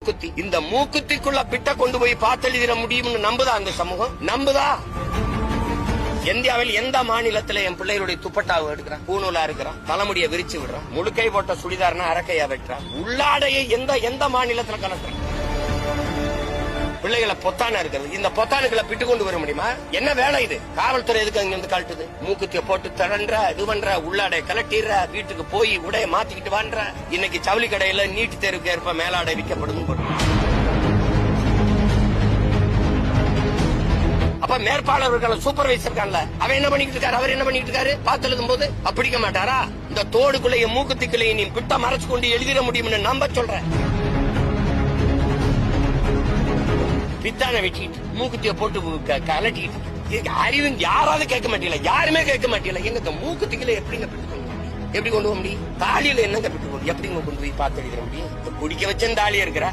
குத்தி இந்த மூக்குத்திக்குள்ள பிட்ட கொண்டு போய் பார்த்தெழுதிட முடியும்னு நம்புதா அந்த சமூகம்? நம்புதா? இந்தியாவில் எந்த மாநிலத்துல என் பிள்ளைகளுடைய துப்பட்டாவை எடுக்கிறான், பூநூலா இருக்கிறான், தலைமுடியை விரிச்சு விடுறான், முழுக்கை போட்ட சுடிதார்னா அரக்கையா வெட்டுறான், உள்ளாடையை எந்த மாநிலத்துல கலக்குறான்? பிள்ளைகளை பொத்தானா இருக்கிறது, இந்த பொத்தானுக்களை பிட்டு கொண்டு வர முடியுமா? என்ன வேலை இது? காவல்துறை எதுக்கு அங்க வந்து கழட்டுது? மூக்குத்திய போட்டு திறன்ற, இது பண்ற, உள்ளாடை கலட்டிடுற, வீட்டுக்கு போய் உடைய மாத்திக்கிட்டு வான்ற. இன்னைக்கு ஜவுளி கடையில நீட் தேர்வுக்கு ஏற்ப மேலாடை விற்கப்படும். அப்ப மேற்பாளர்கள் சூப்பர்வைசர் இருக்கான்ல, அவன் என்ன பண்ணிட்டு இருக்காரு? அவர் என்ன பண்ணிட்டு இருக்காரு? பார்த்து எழுதும் போது பிடிக்க மாட்டாரா? இந்த தோடுக்குள்ளைய மூக்குத்திக்குள்ளைய நீ பிட்ட மறைச்சு கொண்டு எழுதிட முடியும்னு நம்ப சொல்ற. பித்தான வெட்டிட்டு மூக்குத்திய போட்டு கலட்டிட்டு அறிவு யாராவது கேட்க மாட்டீங்களா? யாருமே கேட்க மாட்டீங்களா? எங்க மூக்குத்திகளை எப்படிங்க எப்படி கொண்டு போக முடியும்? தாலியில என்னங்க எப்படி கொண்டு போய் பார்த்து எழுதிட முடியும்? குடிக்க வச்ச தாலியா இருக்கிற